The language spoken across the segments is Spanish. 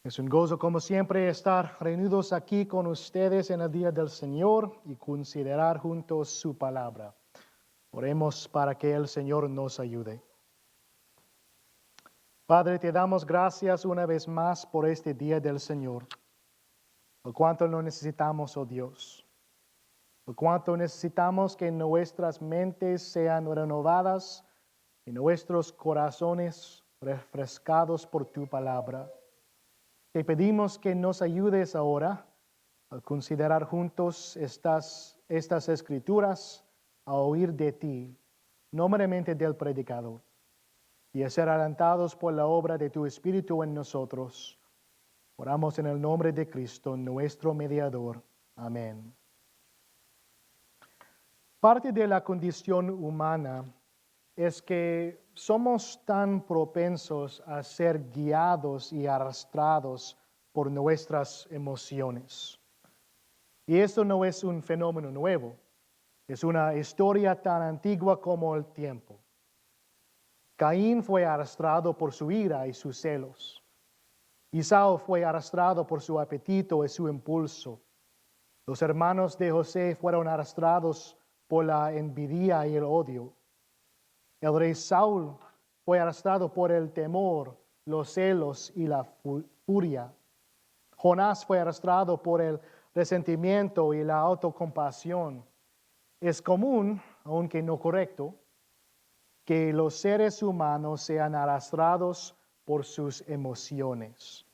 Es un gozo, como siempre, estar reunidos aquí con ustedes en el día del Señor y considerar juntos su palabra. Oremos para que el Señor nos ayude. Padre, te damos gracias una vez más por este día del Señor. Por cuánto lo necesitamos, oh Dios. Por cuánto necesitamos que nuestras mentes sean renovadas y nuestros corazones refrescados por tu palabra. Te pedimos que nos ayudes ahora a considerar juntos estas escrituras, a oír de ti, no meramente del predicador, y a ser alentados por la obra de tu Espíritu en nosotros. Oramos en el nombre de Cristo, nuestro mediador. Amén. Parte de la condición humana es que somos tan propensos a ser guiados y arrastrados por nuestras emociones. Y esto no es un fenómeno nuevo, es una historia tan antigua como el tiempo. Caín fue arrastrado por su ira y sus celos. Esaú fue arrastrado por su apetito y su impulso. Los hermanos de José fueron arrastrados por la envidia y el odio. El rey Saúl fue arrastrado por el temor, los celos y la furia. Jonás fue arrastrado por el resentimiento y la autocompasión. Es común, aunque no correcto, que los seres humanos sean arrastrados por sus emociones.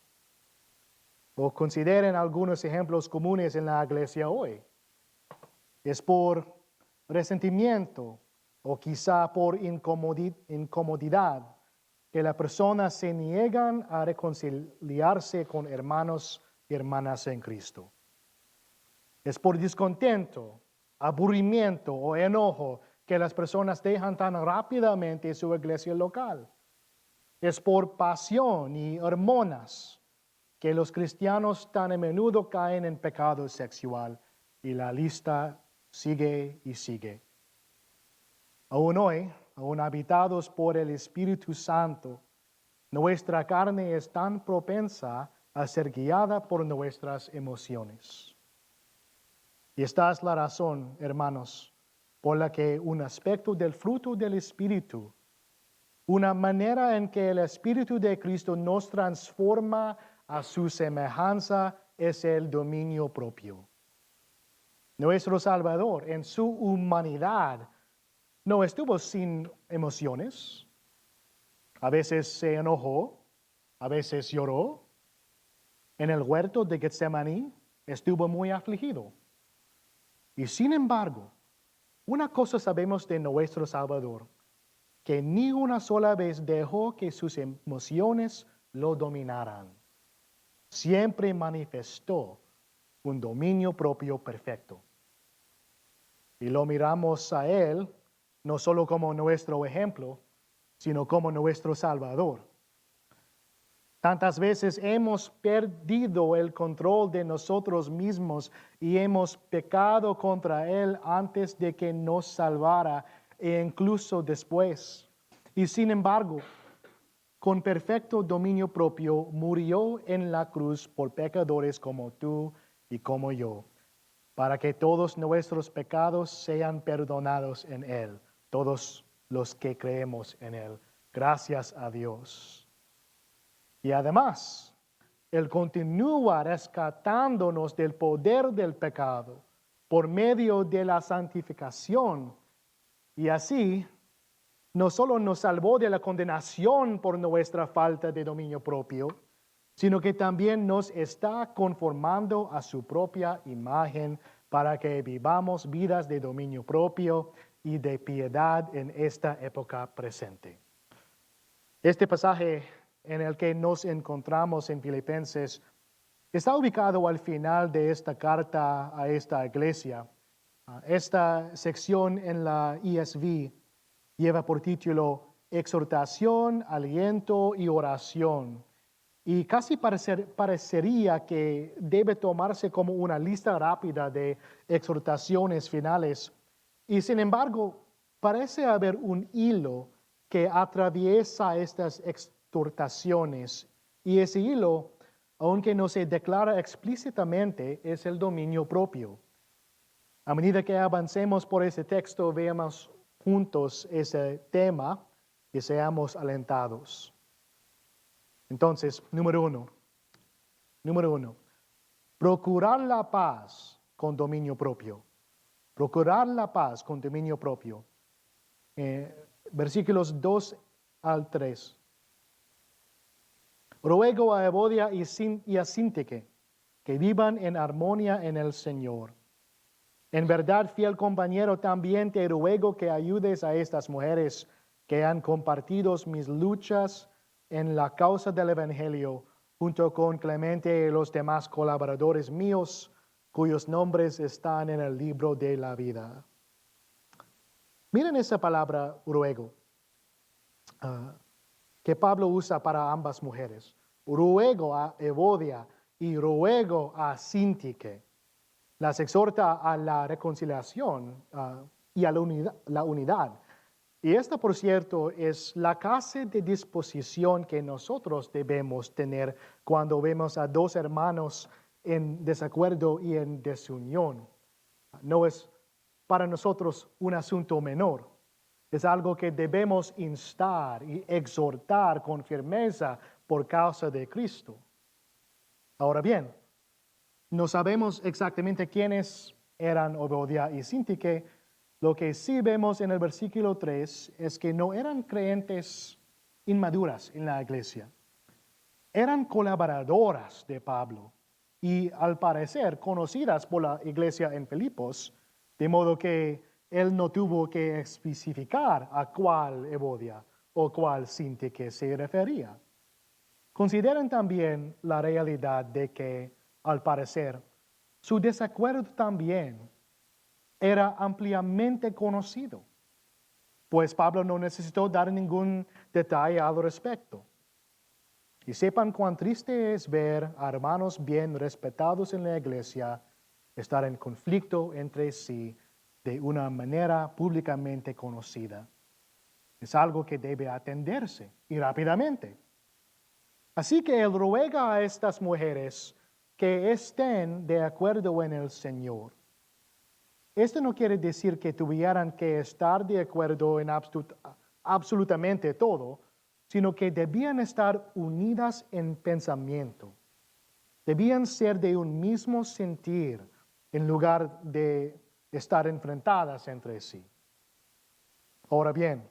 O consideren algunos ejemplos comunes en la iglesia hoy. Es por resentimiento o quizá por incomodidad que las personas se niegan a reconciliarse con hermanos y hermanas en Cristo. Es por descontento, aburrimiento o enojo que las personas dejan tan rápidamente su iglesia local. Es por pasión y hormonas que los cristianos tan a menudo caen en pecado sexual, y la lista sigue y sigue. Aún hoy, aún habitados por el Espíritu Santo, nuestra carne es tan propensa a ser guiada por nuestras emociones. Y esta es la razón, hermanos, por la que un aspecto del fruto del Espíritu, una manera en que el Espíritu de Cristo nos transforma a su semejanza, es el dominio propio. Nuestro Salvador, en su humanidad, no estuvo sin emociones. A veces se enojó, a veces lloró. En el huerto de Getsemaní estuvo muy afligido. Y sin embargo, una cosa sabemos de nuestro Salvador, que ni una sola vez dejó que sus emociones lo dominaran. Siempre manifestó un dominio propio perfecto. Y lo miramos a Él no solo como nuestro ejemplo, sino como nuestro Salvador. Tantas veces hemos perdido el control de nosotros mismos y hemos pecado contra Él antes de que nos salvara e incluso después. Y sin embargo, con perfecto dominio propio, murió en la cruz por pecadores como tú y como yo, para que todos nuestros pecados sean perdonados en Él, todos los que creemos en Él. Gracias a Dios. Y además, Él continúa rescatándonos del poder del pecado por medio de la santificación. Y así, no solo nos salvó de la condenación por nuestra falta de dominio propio, sino que también nos está conformando a su propia imagen para que vivamos vidas de dominio propio y de piedad en esta época presente. Este pasaje en el que nos encontramos en Filipenses está ubicado al final de esta carta a esta iglesia. Esta sección en la ESV lleva por título Exhortación, Aliento y Oración. Y casi parecería que debe tomarse como una lista rápida de exhortaciones finales. Y sin embargo, parece haber un hilo que atraviesa estas exhortaciones. Y ese hilo aunque no se declara explícitamente, es el dominio propio. A medida que avancemos por ese texto, veamos juntos ese tema y seamos alentados. Entonces, número uno, procurar la paz con dominio propio. Procurar la paz con dominio propio. Versículos 2 al 3. Ruego a Evodia y a Síntique que vivan en armonía en el Señor. En verdad, fiel compañero, también te ruego que ayudes a estas mujeres que han compartido mis luchas en la causa del Evangelio, junto con Clemente y los demás colaboradores míos, cuyos nombres están en el libro de la vida. Miren esa palabra ruego que Pablo usa para ambas mujeres. Ruego a Evodia y ruego a Síntique. Las exhorta a la reconciliación y a la unidad. Y esta, por cierto, es la clase de disposición que nosotros debemos tener cuando vemos a dos hermanos en desacuerdo y en desunión. No es para nosotros un asunto menor. Es algo que debemos instar y exhortar con firmeza por causa de Cristo. Ahora bien, no sabemos exactamente quiénes eran Evodia y Síntique. Lo que sí vemos en el versículo 3 es que no eran creyentes inmaduras en la iglesia. Eran colaboradoras de Pablo y al parecer conocidas por la iglesia en Filipos, de modo que él no tuvo que especificar a cuál Evodia o cuál Síntique se refería. Consideren también la realidad de que, al parecer, su desacuerdo también era ampliamente conocido, pues Pablo no necesitó dar ningún detalle al respecto. Y sepan cuán triste es ver a hermanos bien respetados en la iglesia estar en conflicto entre sí de una manera públicamente conocida. Es algo que debe atenderse y rápidamente. Así que él ruega a estas mujeres que estén de acuerdo en el Señor. Esto no quiere decir que tuvieran que estar de acuerdo en absolutamente todo, sino que debían estar unidas en pensamiento. Debían ser de un mismo sentir en lugar de estar enfrentadas entre sí. Ahora bien,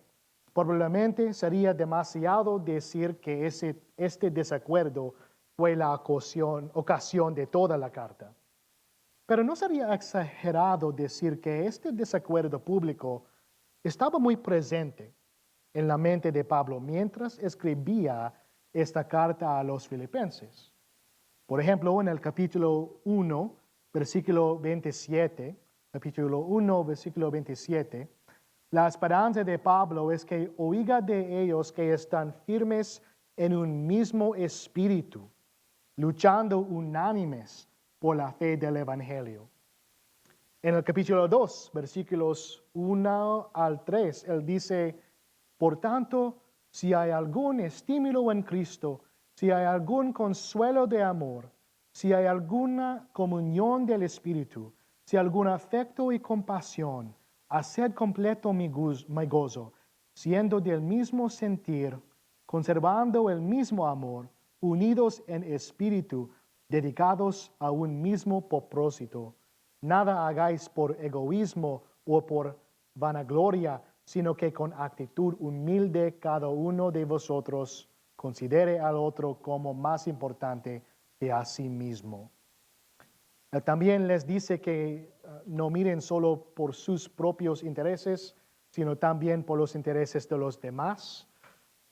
probablemente sería demasiado decir que este desacuerdo fue la ocasión de toda la carta. Pero no sería exagerado decir que este desacuerdo público estaba muy presente en la mente de Pablo mientras escribía esta carta a los filipenses. Por ejemplo, en el capítulo 1, versículo 27, la esperanza de Pablo es que oiga de ellos que están firmes en un mismo espíritu, luchando unánimes por la fe del Evangelio. En el capítulo 2, versículos 1 al 3, él dice, por tanto, si hay algún estímulo en Cristo, si hay algún consuelo de amor, si hay alguna comunión del Espíritu, si algún afecto y compasión, haced completo mi gozo, siendo del mismo sentir, conservando el mismo amor, unidos en espíritu, dedicados a un mismo propósito. Nada hagáis por egoísmo o por vanagloria, sino que con actitud humilde cada uno de vosotros considere al otro como más importante que a sí mismo. También les dice que no miren solo por sus propios intereses, sino también por los intereses de los demás.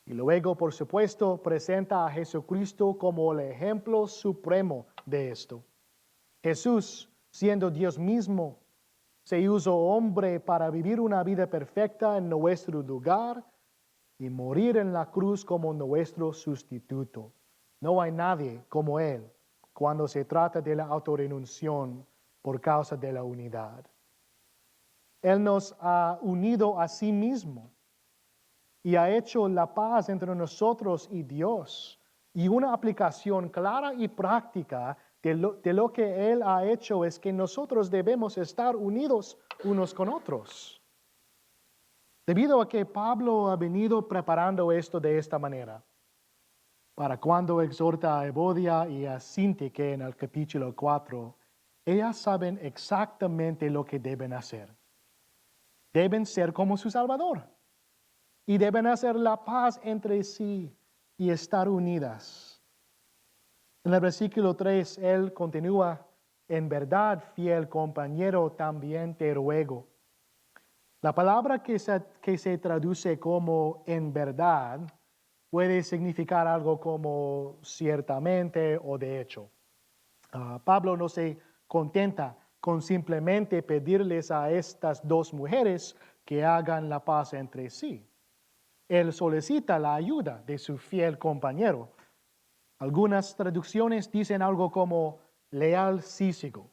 Y luego, por supuesto, presenta a Jesucristo como el ejemplo supremo de esto. Jesús, siendo Dios mismo, se hizo hombre para vivir una vida perfecta en nuestro lugar y morir en la cruz como nuestro sustituto. No hay nadie como Él cuando se trata de la autorrenunciación por causa de la unidad. Él nos ha unido a sí mismo y ha hecho la paz entre nosotros y Dios, Y una aplicación clara y práctica de lo que Él ha hecho es que nosotros debemos estar unidos unos con otros. Debido a que Pablo ha venido preparando esto de esta manera, para cuando exhorta a Evodia y a Síntique en el capítulo 4, ellas saben exactamente lo que deben hacer. Deben ser como su Salvador y deben hacer la paz entre sí y estar unidas. En el versículo 3, él continúa, en verdad, fiel compañero, también te ruego. La palabra que se traduce como en verdad puede significar algo como ciertamente o de hecho. Pablo no se contenta con simplemente pedirles a estas dos mujeres que hagan la paz entre sí. Él solicita la ayuda de su fiel compañero. Algunas traducciones dicen algo como leal sísigo,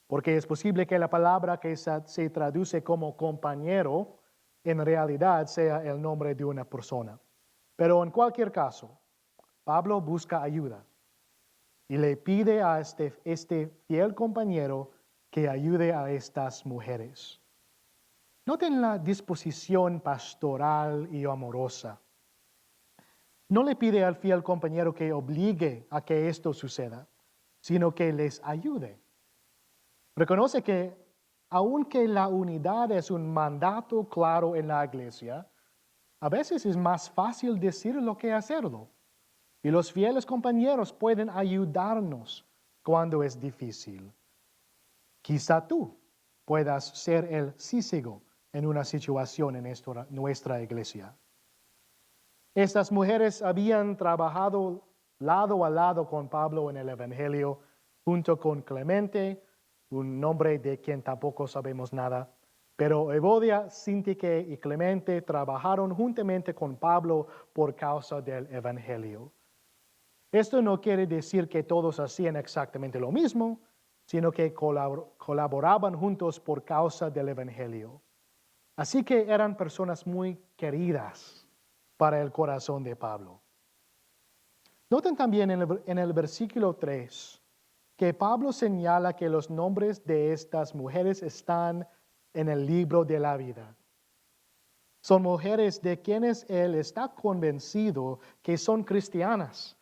porque es posible que la palabra que se traduce como compañero en realidad sea el nombre de una persona. Pero en cualquier caso, Pablo busca ayuda y le pide a este fiel compañero que ayude a estas mujeres. Noten la disposición pastoral y amorosa. No le pide al fiel compañero que obligue a que esto suceda, sino que les ayude. Reconoce que aunque la unidad es un mandato claro en la iglesia, a veces es más fácil decirlo que hacerlo. Y los fieles compañeros pueden ayudarnos cuando es difícil. Quizá tú puedas ser el sísigo en una situación en nuestra iglesia. Estas mujeres habían trabajado lado a lado con Pablo en el Evangelio, junto con Clemente, un nombre de quien tampoco sabemos nada. Pero Evodia, Síntique y Clemente trabajaron juntamente con Pablo por causa del Evangelio. Esto no quiere decir que todos hacían exactamente lo mismo, sino que colaboraban juntos por causa del Evangelio. Así que eran personas muy queridas para el corazón de Pablo. Noten también en el versículo 3 que Pablo señala que los nombres de estas mujeres están en el libro de la vida. Son mujeres de quienes él está convencido que son cristianas,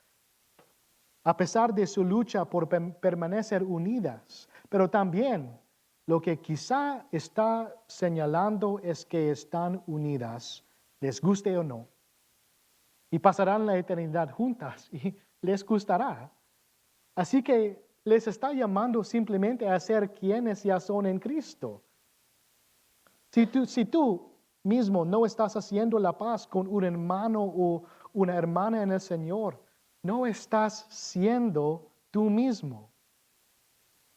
a pesar de su lucha por permanecer unidas. Pero también lo que quizá está señalando es que están unidas, les guste o no, y pasarán la eternidad juntas y les gustará. Así que les está llamando simplemente a ser quienes ya son en Cristo. Si tú mismo no estás haciendo la paz con un hermano o una hermana en el Señor, no estás siendo tú mismo.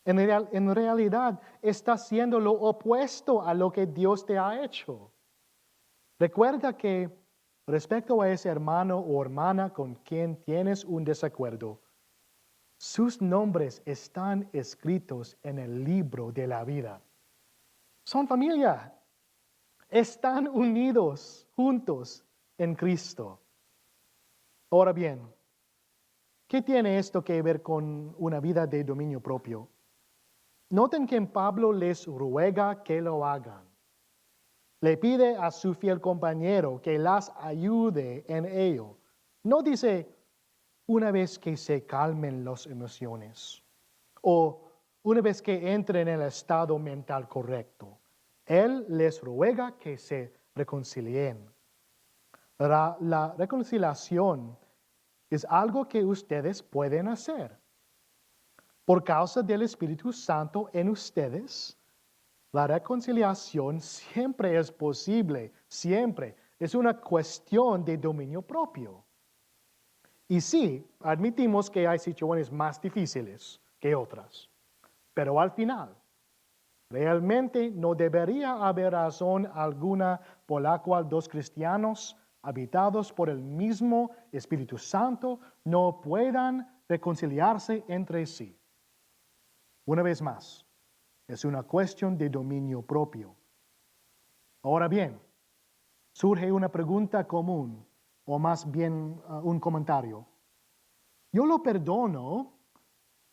En realidad, estás siendo lo opuesto a lo que Dios te ha hecho. Recuerda que respecto a ese hermano o hermana con quien tienes un desacuerdo, sus nombres están escritos en el libro de la vida. Son familia. Están unidos juntos en Cristo. Ahora bien, ¿qué tiene esto que ver con una vida de dominio propio? Noten que Pablo les ruega que lo hagan. Le pide a su fiel compañero que las ayude en ello. No dice una vez que se calmen las emociones o una vez que entren en el estado mental correcto. Él les ruega que se reconcilien. La reconciliación es algo que ustedes pueden hacer. Por causa del Espíritu Santo en ustedes, la reconciliación siempre es posible, siempre. Es una cuestión de dominio propio. Y sí, admitimos que hay situaciones más difíciles que otras, pero al final, realmente no debería haber razón alguna por la cual dos cristianos habitados por el mismo Espíritu Santo no puedan reconciliarse entre sí. Una vez más, es una cuestión de dominio propio. Ahora bien, surge una pregunta común, o más bien un comentario. Yo lo perdono,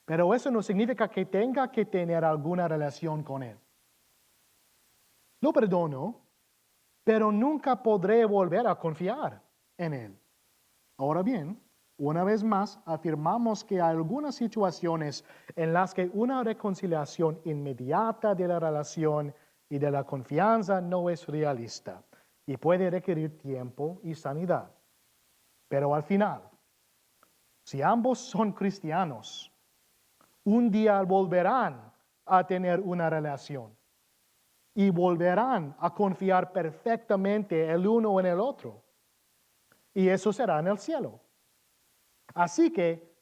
pero eso no significa que tenga que tener alguna relación con él. Lo perdono, pero nunca podré volver a confiar en él. Ahora bien, una vez más, afirmamos que hay algunas situaciones en las que una reconciliación inmediata de la relación y de la confianza no es realista y puede requerir tiempo y sanidad. Pero al final, si ambos son cristianos, un día volverán a tener una relación y volverán a confiar perfectamente el uno en el otro. Y eso será en el cielo. Así que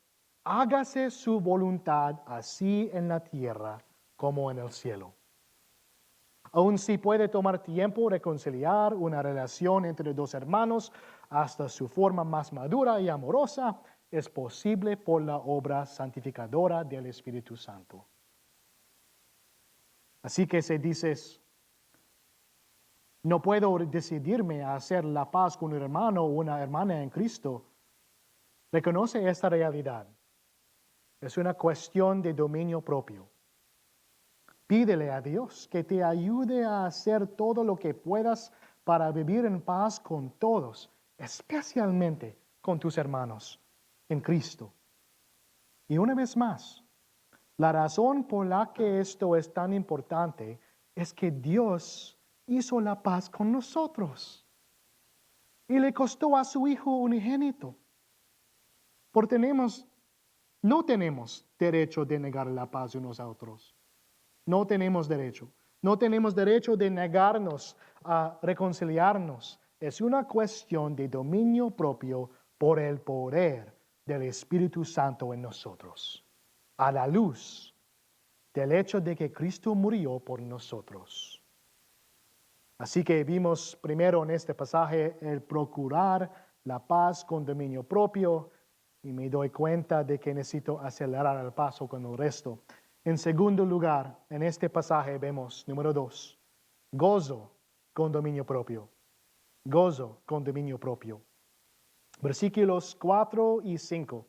hágase su voluntad así en la tierra como en el cielo. Aun si puede tomar tiempo reconciliar una relación entre dos hermanos hasta su forma más madura y amorosa, es posible por la obra santificadora del Espíritu Santo. Así que si dices, no puedo decidirme a hacer la paz con un hermano o una hermana en Cristo, reconoce esta realidad. Es una cuestión de dominio propio. Pídele a Dios que te ayude a hacer todo lo que puedas para vivir en paz con todos, especialmente con tus hermanos en Cristo. Y una vez más, la razón por la que esto es tan importante es que Dios hizo la paz con nosotros y le costó a su Hijo unigénito. No tenemos derecho de negar la paz unos a otros. No tenemos derecho. No tenemos derecho de negarnos a reconciliarnos. Es una cuestión de dominio propio por el poder del Espíritu Santo en nosotros, a la luz del hecho de que Cristo murió por nosotros. Así que vimos primero en este pasaje el procurar la paz con dominio propio, y me doy cuenta de que necesito acelerar el paso con el resto. En segundo lugar, en este pasaje vemos, número 2, gozo con dominio propio. Gozo con dominio propio. Versículos 4 y 5.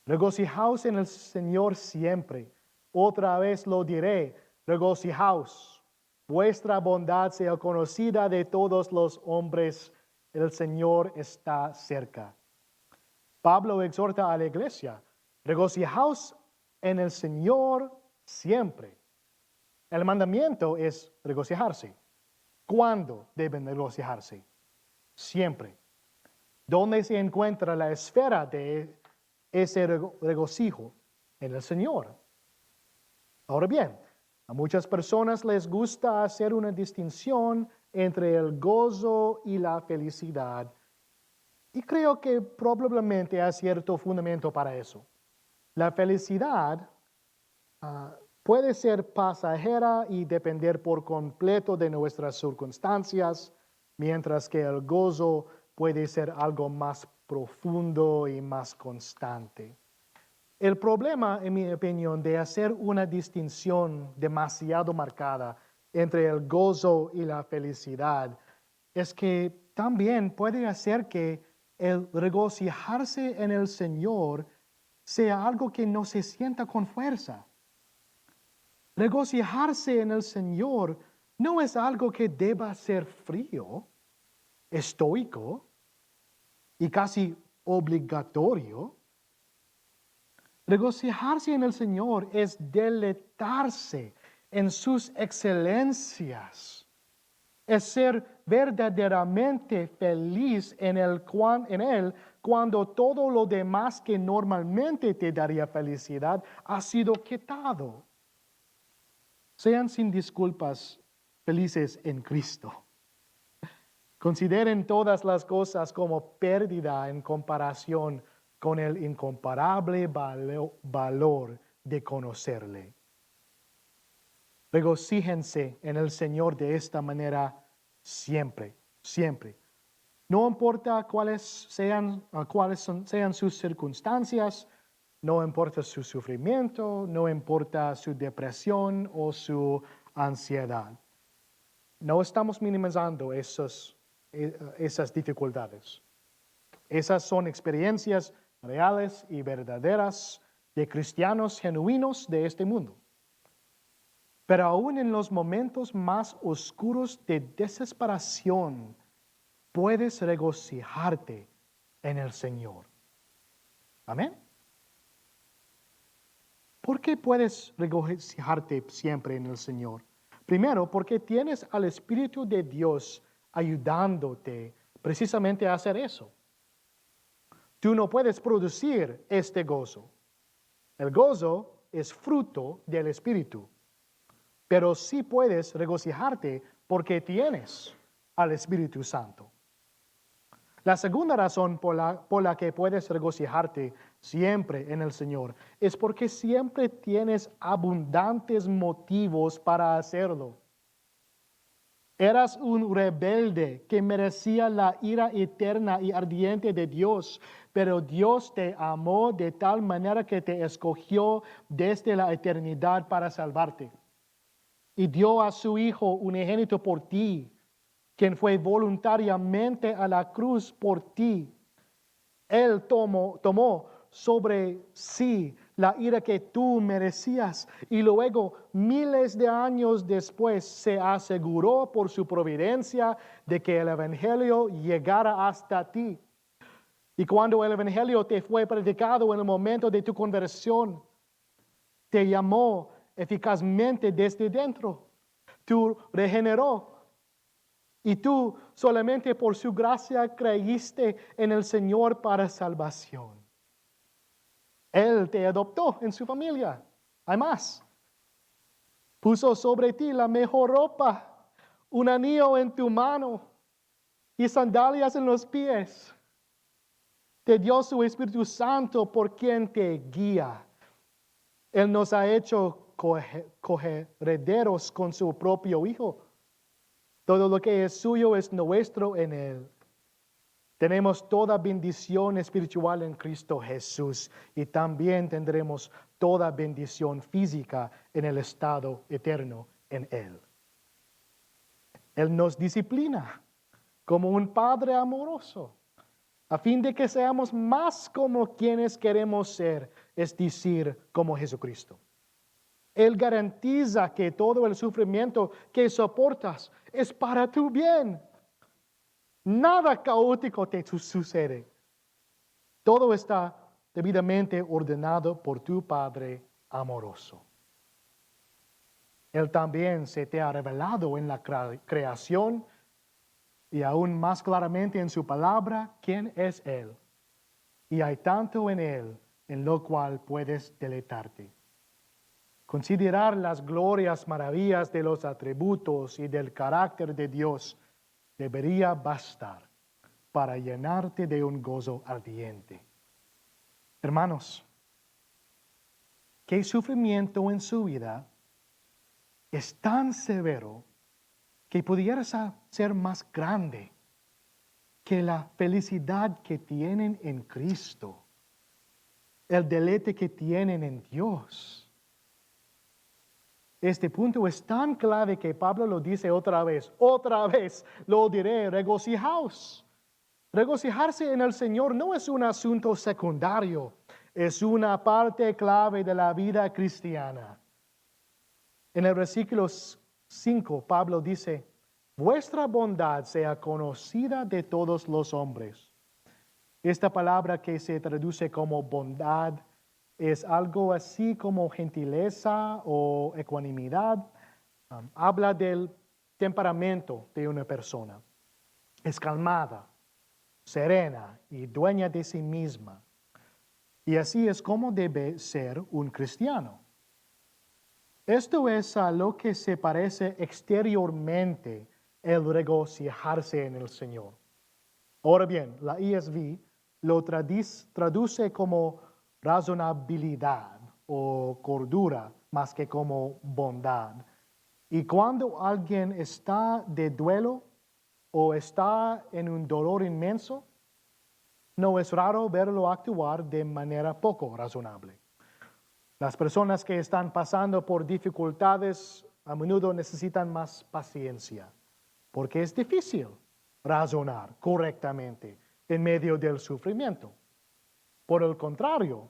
Regocijaos en el Señor siempre. Otra vez lo diré, regocijaos. Vuestra bondad sea conocida de todos los hombres. El Señor está cerca. Pablo exhorta a la iglesia, regocijaos en el Señor siempre. El mandamiento es regocijarse. ¿Cuándo deben regocijarse? Siempre. ¿Dónde se encuentra la esfera de ese regocijo? En el Señor. Ahora bien, a muchas personas les gusta hacer una distinción entre el gozo y la felicidad. Y creo que probablemente hay cierto fundamento para eso. La felicidad puede ser pasajera y depender por completo de nuestras circunstancias, mientras que el gozo puede ser algo más profundo y más constante. El problema, en mi opinión, de hacer una distinción demasiado marcada entre el gozo y la felicidad es que también puede hacer que el regocijarse en el Señor sea algo que no se sienta con fuerza. Regocijarse en el Señor no es algo que deba ser frío, estoico y casi obligatorio. Regocijarse en el Señor es deleitarse en sus excelencias. Es ser verdaderamente feliz en Él cuando todo lo demás que normalmente te daría felicidad ha sido quitado. Sean sin disculpas felices en Cristo. Consideren todas las cosas como pérdida en comparación con el incomparable valor de conocerle. Regocíjense en el Señor de esta manera siempre, siempre. No importa cuáles sean sus circunstancias, no importa su sufrimiento, no importa su depresión o su ansiedad. No estamos minimizando esas dificultades. Esas son experiencias reales y verdaderas de cristianos genuinos de este mundo. Pero aún en los momentos más oscuros de desesperación, puedes regocijarte en el Señor. Amén. ¿Por qué puedes regocijarte siempre en el Señor? Primero, porque tienes al Espíritu de Dios ayudándote precisamente a hacer eso. Tú no puedes producir este gozo. El gozo es fruto del Espíritu. Pero sí puedes regocijarte porque tienes al Espíritu Santo. La segunda razón por la que puedes regocijarte siempre en el Señor es porque siempre tienes abundantes motivos para hacerlo. Eras un rebelde que merecía la ira eterna y ardiente de Dios, pero Dios te amó de tal manera que te escogió desde la eternidad para salvarte. Y dio a su Hijo unigénito por ti, quien fue voluntariamente a la cruz por ti. Él tomó sobre sí la ira que tú merecías y luego, miles de años después, se aseguró por su providencia de que el Evangelio llegara hasta ti. Y cuando el Evangelio te fue predicado en el momento de tu conversión, te llamó eficazmente desde dentro. Tú regeneró. Y tú solamente por su gracia creíste en el Señor para salvación. Él te adoptó en su familia. Hay más. Puso sobre ti la mejor ropa, un anillo en tu mano y sandalias en los pies. Te dio su Espíritu Santo por quien te guía. Él nos ha hecho coherederos con su propio Hijo. Todo lo que es suyo es nuestro en Él. Tenemos toda bendición espiritual en Cristo Jesús y también tendremos toda bendición física en el estado eterno en Él. Él nos disciplina como un Padre amoroso, a fin de que seamos más como quienes queremos ser, es decir, como Jesucristo. Él garantiza que todo el sufrimiento que soportas es para tu bien. Nada caótico te sucede. Todo está debidamente ordenado por tu Padre amoroso. Él también se te ha revelado en la creación y aún más claramente en su palabra quién es Él. Y hay tanto en Él en lo cual puedes deleitarte. Considerar las glorias, maravillas de los atributos y del carácter de Dios debería bastar para llenarte de un gozo ardiente. Hermanos, ¿qué sufrimiento en su vida es tan severo que pudiera ser más grande que la felicidad que tienen en Cristo, el deleite que tienen en Dios? Este punto es tan clave que Pablo lo dice otra vez lo diré, regocijaos. Regocijarse en el Señor no es un asunto secundario, es una parte clave de la vida cristiana. En el versículo 5, Pablo dice, vuestra bondad sea conocida de todos los hombres. Esta palabra que se traduce como bondad es algo así como gentileza o ecuanimidad. Habla del temperamento de una persona. Es calmada, serena y dueña de sí misma. Y así es como debe ser un cristiano. Esto es a lo que se parece exteriormente el regocijarse en el Señor. Ahora bien, la ESV lo traduce como razonabilidad o cordura más que como bondad. Y cuando alguien está de duelo o está en un dolor inmenso, no es raro verlo actuar de manera poco razonable. Las personas que están pasando por dificultades a menudo necesitan más paciencia, porque es difícil razonar correctamente en medio del sufrimiento. Por el contrario,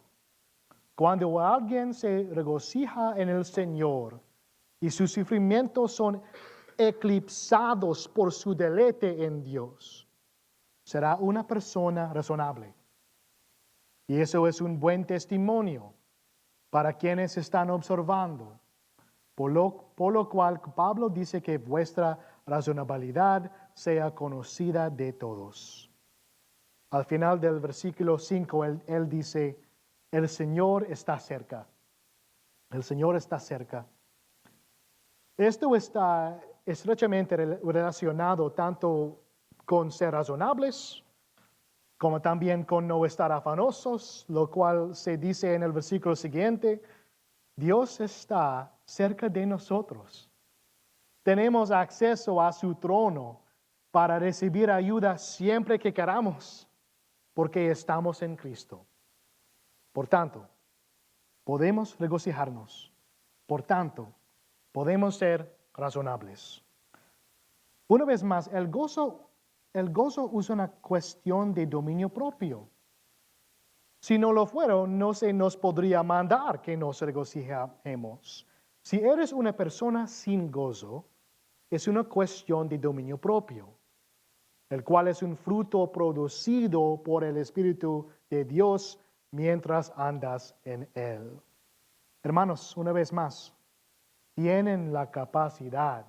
cuando alguien se regocija en el Señor y sus sufrimientos son eclipsados por su deleite en Dios, será una persona razonable. Y eso es un buen testimonio para quienes están observando. Por lo cual Pablo dice que vuestra razonabilidad sea conocida de todos. Al final del versículo 5, él dice, el Señor está cerca. El Señor está cerca. Esto está estrechamente relacionado tanto con ser razonables como también con no estar afanosos, lo cual se dice en el versículo siguiente, Dios está cerca de nosotros. Tenemos acceso a su trono para recibir ayuda siempre que queramos, porque estamos en Cristo. Por tanto, podemos regocijarnos. Por tanto, podemos ser razonables. Una vez más, el gozo es una cuestión de dominio propio. Si no lo fuera, no se nos podría mandar que nos regocijemos. Si eres una persona sin gozo, es una cuestión de dominio propio, el cual es un fruto producido por el Espíritu de Dios mientras andas en Él. Hermanos, una vez más, tienen la capacidad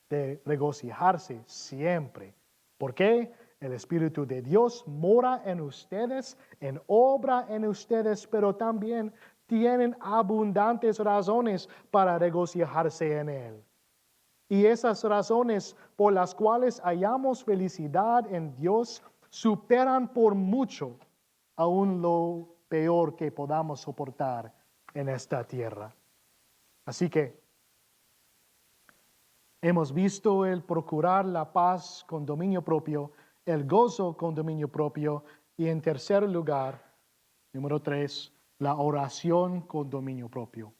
de regocijarse siempre. ¿Por qué? El Espíritu de Dios mora en ustedes, en obra en ustedes, pero también tienen abundantes razones para regocijarse en Él. Y esas razones por las cuales hallamos felicidad en Dios superan por mucho aún lo peor que podamos soportar en esta tierra. Así que hemos visto el procurar la paz con dominio propio, el gozo con dominio propio y en tercer lugar, número 3, la oración con dominio propio.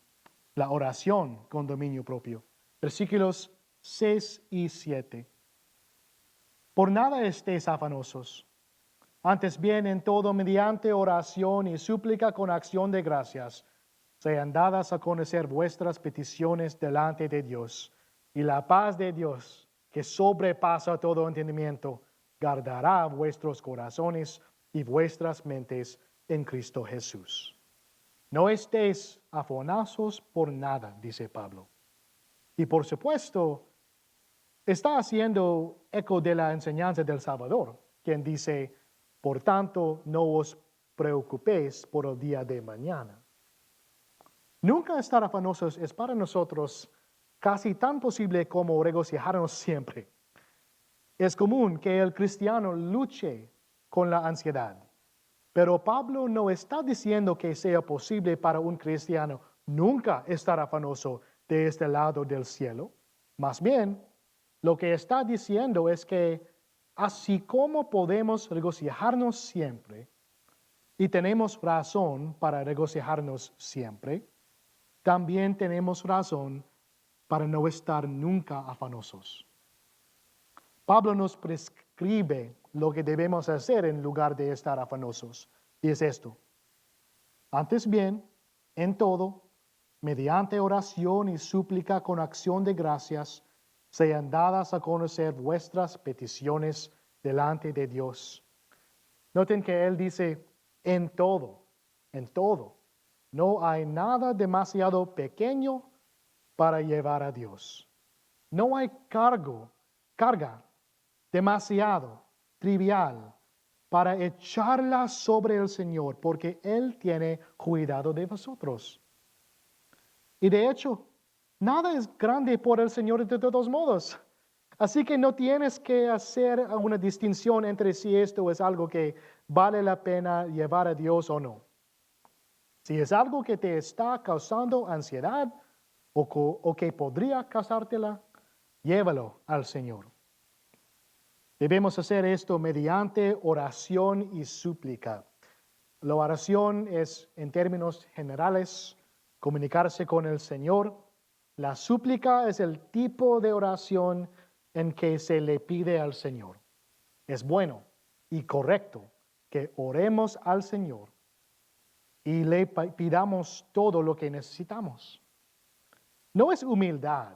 La oración con dominio propio. Versículos 6 y 7. Por nada estéis afanosos, antes bien en todo mediante oración y súplica con acción de gracias, sean dadas a conocer vuestras peticiones delante de Dios. Y la paz de Dios, que sobrepasa todo entendimiento, guardará vuestros corazones y vuestras mentes en Cristo Jesús. No estéis afanosos por nada, dice Pablo. Y por supuesto, está haciendo eco de la enseñanza del Salvador, quien dice, por tanto, no os preocupéis por el día de mañana. Nunca estar afanosos es para nosotros casi tan posible como regocijarnos siempre. Es común que el cristiano luche con la ansiedad, pero Pablo no está diciendo que sea posible para un cristiano nunca estar afanoso de este lado del cielo. Más bien, lo que está diciendo es que así como podemos regocijarnos siempre y tenemos razón para regocijarnos siempre, también tenemos razón para no estar nunca afanosos. Pablo nos prescribe lo que debemos hacer en lugar de estar afanosos, y es esto. Antes bien, en todo, mediante oración y súplica con acción de gracias, sean dadas a conocer vuestras peticiones delante de Dios. Noten que él dice, en todo, en todo. No hay nada demasiado pequeño para llevar a Dios. No hay carga demasiado trivial para echarla sobre el Señor, porque Él tiene cuidado de vosotros. Y de hecho, nada es grande por el Señor de todos modos. Así que no tienes que hacer una distinción entre si esto es algo que vale la pena llevar a Dios o no. Si es algo que te está causando ansiedad o que podría causártela, llévalo al Señor. Debemos hacer esto mediante oración y súplica. La oración es, en términos generales, comunicarse con el Señor. La súplica es el tipo de oración en que se le pide al Señor. Es bueno y correcto que oremos al Señor, y le pidamos todo lo que necesitamos. No es humildad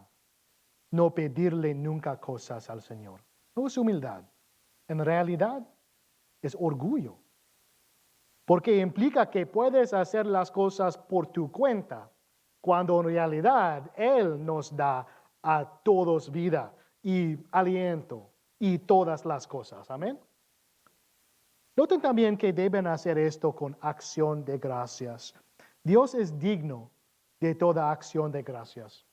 no pedirle nunca cosas al Señor. No es humildad. En realidad es orgullo. Porque implica que puedes hacer las cosas por tu cuenta, cuando en realidad Él nos da a todos vida y aliento y todas las cosas. Amén. Noten también que deben hacer esto con acción de gracias. Dios es digno de toda acción de gracias.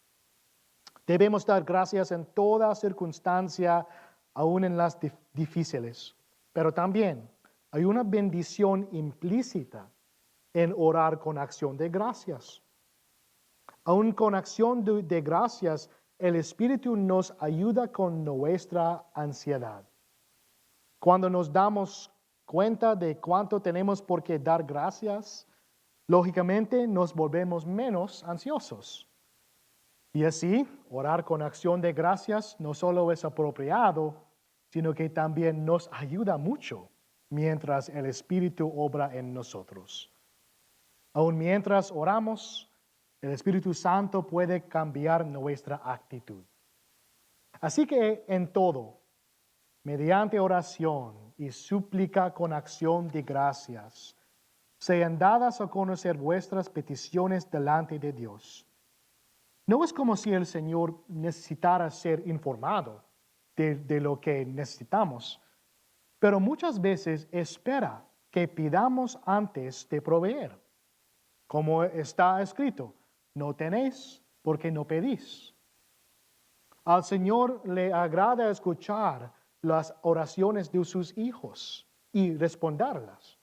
Debemos dar gracias en toda circunstancia, aún en las difíciles. Pero también hay una bendición implícita en orar con acción de gracias. Aún con acción de gracias, el Espíritu nos ayuda con nuestra ansiedad. Cuando nos damos cuenta de cuánto tenemos por qué dar gracias, lógicamente nos volvemos menos ansiosos. Y así, orar con acción de gracias no solo es apropiado, sino que también nos ayuda mucho mientras el Espíritu obra en nosotros. Aun mientras oramos, el Espíritu Santo puede cambiar nuestra actitud. Así que en todo, mediante oración y súplica con acción de gracias, sean dadas a conocer vuestras peticiones delante de Dios. No es como si el Señor necesitara ser informado de lo que necesitamos, pero muchas veces espera que pidamos antes de proveer. Como está escrito, no tenéis porque no pedís. Al Señor le agrada escuchar las oraciones de sus hijos y responderlas.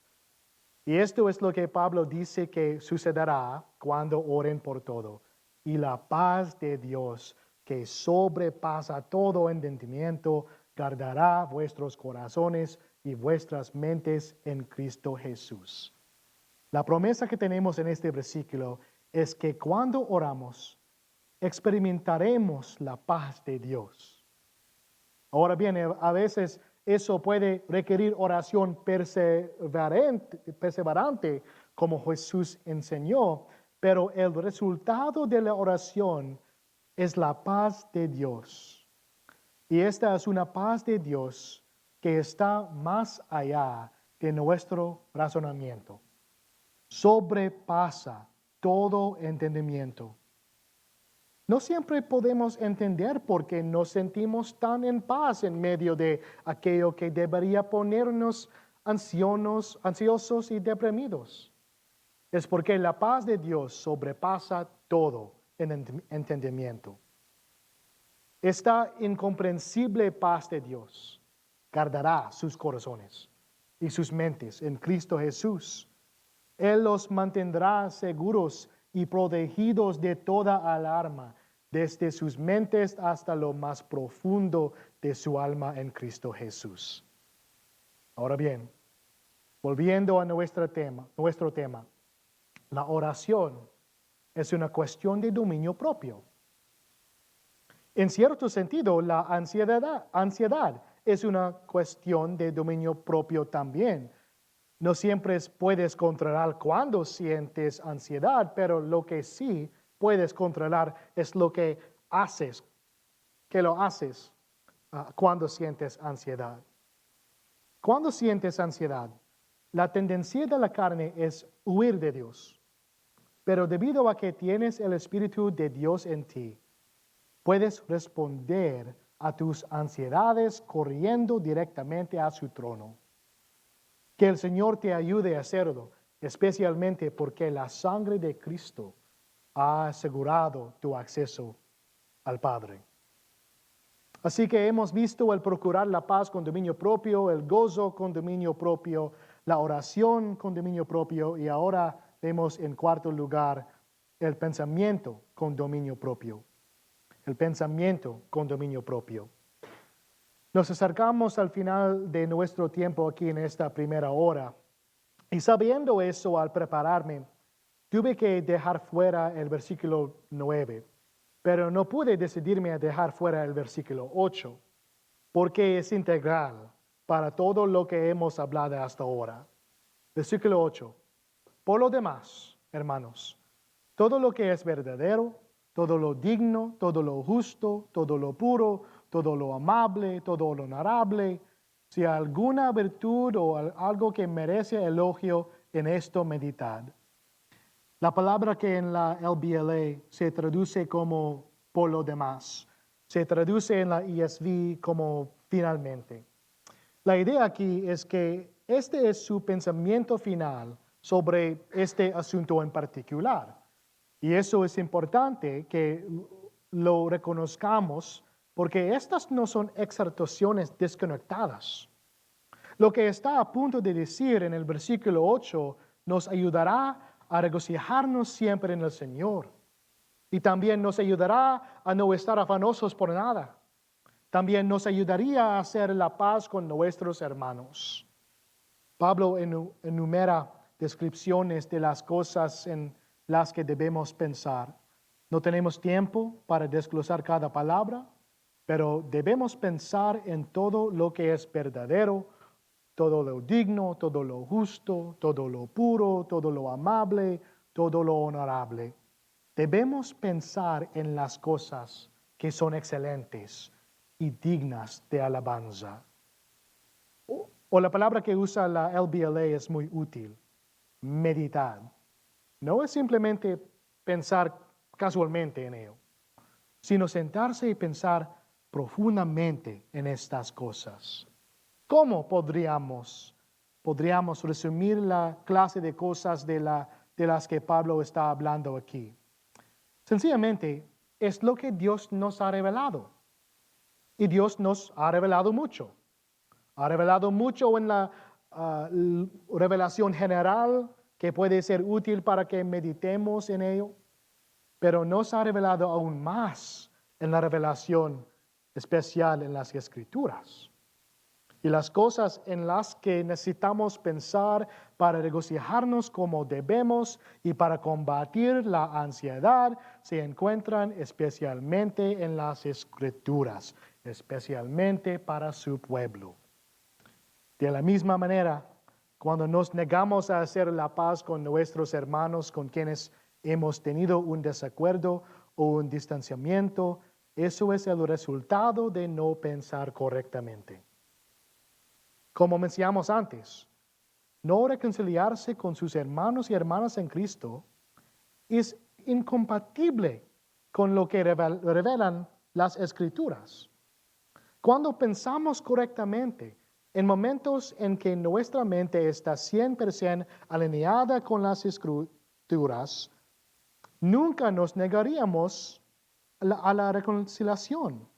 Y esto es lo que Pablo dice que sucederá cuando oren por todo. Y la paz de Dios, que sobrepasa todo entendimiento, guardará vuestros corazones y vuestras mentes en Cristo Jesús. La promesa que tenemos en este versículo es que cuando oramos, experimentaremos la paz de Dios. Ahora bien, a veces eso puede requerir oración perseverante, como Jesús enseñó, pero el resultado de la oración es la paz de Dios. Y esta es una paz de Dios que está más allá de nuestro razonamiento. Sobrepasa todo entendimiento. No siempre podemos entender por qué nos sentimos tan en paz en medio de aquello que debería ponernos ansiosos y deprimidos. Es porque la paz de Dios sobrepasa todo en entendimiento. Esta incomprensible paz de Dios guardará sus corazones y sus mentes en Cristo Jesús. Él los mantendrá seguros y protegidos de toda alarma, desde sus mentes hasta lo más profundo de su alma en Cristo Jesús. Ahora bien, volviendo a nuestro tema, la oración es una cuestión de dominio propio. En cierto sentido, la ansiedad es una cuestión de dominio propio también. No siempre puedes controlar cuando sientes ansiedad, pero lo que sí puedes controlar es lo que haces, cuando sientes ansiedad. Cuando sientes ansiedad, la tendencia de la carne es huir de Dios. Pero debido a que tienes el Espíritu de Dios en ti, puedes responder a tus ansiedades corriendo directamente a su trono. Que el Señor te ayude a hacerlo, especialmente porque la sangre de Cristo ha asegurado tu acceso al Padre. Así que hemos visto el procurar la paz con dominio propio, el gozo con dominio propio, la oración con dominio propio y ahora vemos en cuarto lugar el pensamiento con dominio propio. El pensamiento con dominio propio. Nos acercamos al final de nuestro tiempo aquí en esta primera hora y sabiendo eso al prepararme, tuve que dejar fuera el versículo 9, pero no pude decidirme a dejar fuera el versículo 8, porque es integral para todo lo que hemos hablado hasta ahora. Versículo 8. Por lo demás, hermanos, todo lo que es verdadero, todo lo digno, todo lo justo, todo lo puro, todo lo amable, todo lo honorable, si hay alguna virtud o algo que merece elogio, en esto meditad. La palabra que en la LBLA se traduce como por lo demás, se traduce en la ESV como finalmente. La idea aquí es que este es su pensamiento final sobre este asunto en particular. Y eso es importante que lo reconozcamos porque estas no son exhortaciones desconectadas. Lo que está a punto de decir en el versículo 8 nos ayudará a regocijarnos siempre en el Señor. Y también nos ayudará a no estar afanosos por nada. También nos ayudaría a hacer la paz con nuestros hermanos. Pablo enumera descripciones de las cosas en las que debemos pensar. No tenemos tiempo para desglosar cada palabra, pero debemos pensar en todo lo que es verdadero, todo lo digno, todo lo justo, todo lo puro, todo lo amable, todo lo honorable. Debemos pensar en las cosas que son excelentes y dignas de alabanza. O la palabra que usa la LBLA es muy útil, meditar. No es simplemente pensar casualmente en ello, sino sentarse y pensar profundamente en estas cosas. ¿Cómo podríamos resumir la clase de cosas de las que Pablo está hablando aquí? Sencillamente, es lo que Dios nos ha revelado. Y Dios nos ha revelado mucho. Ha revelado mucho en la revelación general que puede ser útil para que meditemos en ello, pero nos ha revelado aún más en la revelación especial en las Escrituras. Y las cosas en las que necesitamos pensar para regocijarnos como debemos y para combatir la ansiedad se encuentran especialmente en las Escrituras, especialmente para su pueblo. De la misma manera, cuando nos negamos a hacer la paz con nuestros hermanos con quienes hemos tenido un desacuerdo o un distanciamiento, eso es el resultado de no pensar correctamente. Como mencionamos antes, no reconciliarse con sus hermanos y hermanas en Cristo es incompatible con lo que revelan las Escrituras. Cuando pensamos correctamente, en momentos en que nuestra mente está 100% alineada con las Escrituras, nunca nos negaríamos a la reconciliación.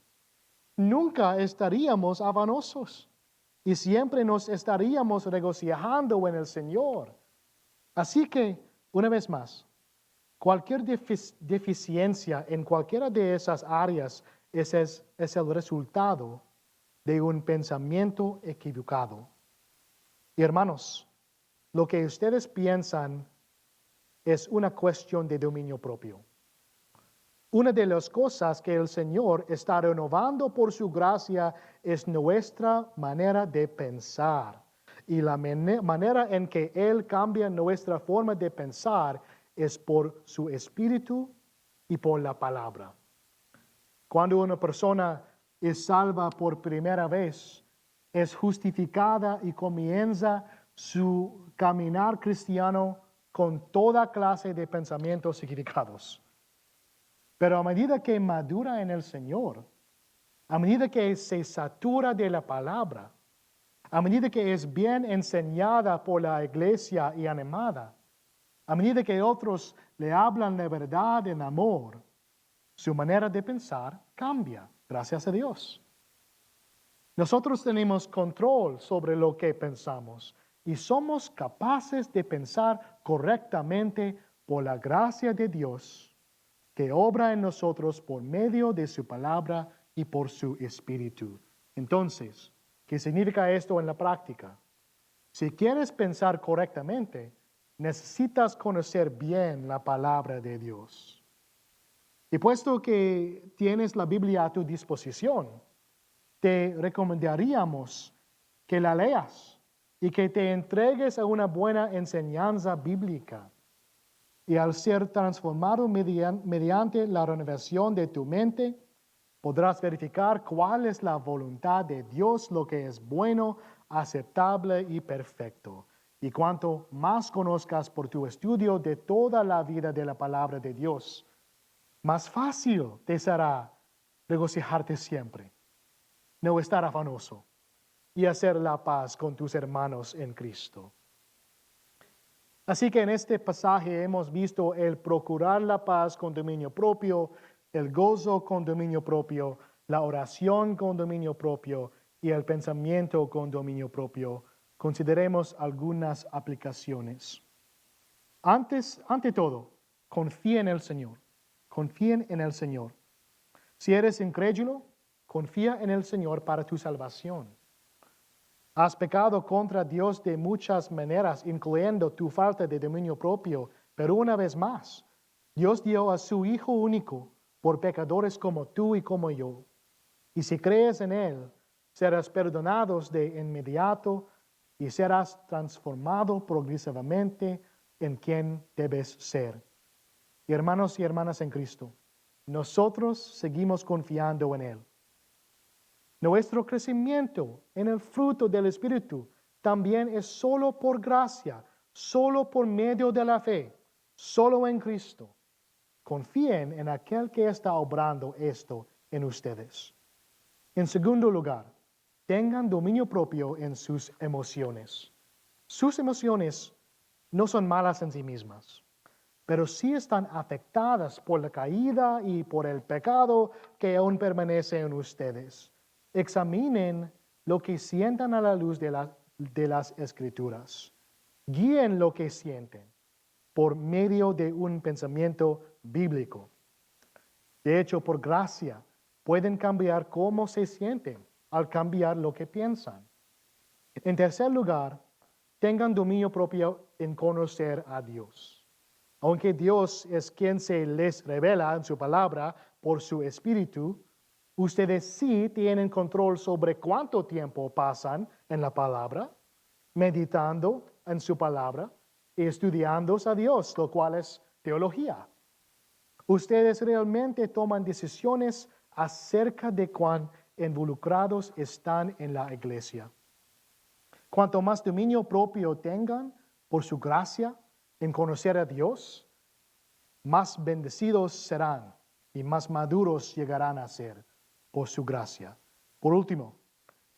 Nunca estaríamos afanosos y siempre nos estaríamos regocijando en el Señor. Así que, una vez más, cualquier deficiencia en cualquiera de esas áreas es el resultado de un pensamiento equivocado. Y hermanos, lo que ustedes piensan es una cuestión de dominio propio. Una de las cosas que el Señor está renovando por su gracia es nuestra manera de pensar. Y la manera en que Él cambia nuestra forma de pensar es por su Espíritu y por la palabra. Cuando una persona es salva por primera vez, es justificada y comienza su caminar cristiano con toda clase de pensamientos equivocados. Pero a medida que madura en el Señor, a medida que se satura de la palabra, a medida que es bien enseñada por la iglesia y animada, a medida que otros le hablan de verdad en amor, su manera de pensar cambia, gracias a Dios. Nosotros tenemos control sobre lo que pensamos y somos capaces de pensar correctamente por la gracia de Dios que obra en nosotros por medio de su palabra y por su Espíritu. Entonces, ¿qué significa esto en la práctica? Si quieres pensar correctamente, necesitas conocer bien la palabra de Dios. Y puesto que tienes la Biblia a tu disposición, te recomendaríamos que la leas y que te entregues a una buena enseñanza bíblica. Y al ser transformado mediante la renovación de tu mente, podrás verificar cuál es la voluntad de Dios, lo que es bueno, aceptable y perfecto. Y cuanto más conozcas por tu estudio de toda la vida de la palabra de Dios, más fácil te será regocijarte siempre, no estar afanoso y hacer la paz con tus hermanos en Cristo. Así que en este pasaje hemos visto el procurar la paz con dominio propio, el gozo con dominio propio, la oración con dominio propio y el pensamiento con dominio propio. Consideremos algunas aplicaciones. Ante todo, confía en el Señor. Confíen en el Señor. Si eres incrédulo, confía en el Señor para tu salvación. Has pecado contra Dios de muchas maneras, incluyendo tu falta de dominio propio, pero una vez más, Dios dio a su Hijo único por pecadores como tú y como yo. Y si crees en Él, serás perdonado de inmediato y serás transformado progresivamente en quien debes ser. Y hermanos y hermanas en Cristo, nosotros seguimos confiando en Él. Nuestro crecimiento en el fruto del Espíritu también es solo por gracia, solo por medio de la fe, solo en Cristo. Confíen en aquel que está obrando esto en ustedes. En segundo lugar, tengan dominio propio en sus emociones. Sus emociones no son malas en sí mismas, pero sí están afectadas por la caída y por el pecado que aún permanece en ustedes. Examinen lo que sientan a la luz de las Escrituras. Guíen lo que sienten por medio de un pensamiento bíblico. De hecho, por gracia, pueden cambiar cómo se sienten al cambiar lo que piensan. En tercer lugar, tengan dominio propio en conocer a Dios. Aunque Dios es quien se les revela en su palabra por su Espíritu, ustedes sí tienen control sobre cuánto tiempo pasan en la palabra, meditando en su palabra y estudiando a Dios, lo cual es teología. Ustedes realmente toman decisiones acerca de cuán involucrados están en la iglesia. Cuanto más dominio propio tengan por su gracia en conocer a Dios, más bendecidos serán y más maduros llegarán a ser por su gracia. Por último,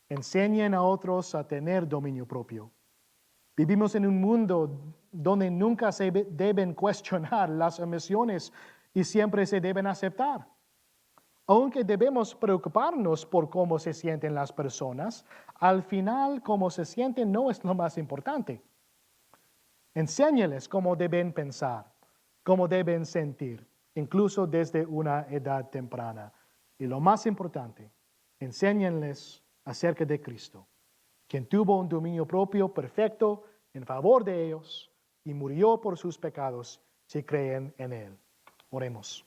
enseñen a otros a tener dominio propio. Vivimos en un mundo donde nunca se deben cuestionar las emociones y siempre se deben aceptar. Aunque debemos preocuparnos por cómo se sienten las personas, al final cómo se sienten no es lo más importante. Enséñeles cómo deben pensar, cómo deben sentir, incluso desde una edad temprana. Y lo más importante, enséñenles acerca de Cristo, quien tuvo un dominio propio perfecto en favor de ellos y murió por sus pecados si creen en Él. Oremos.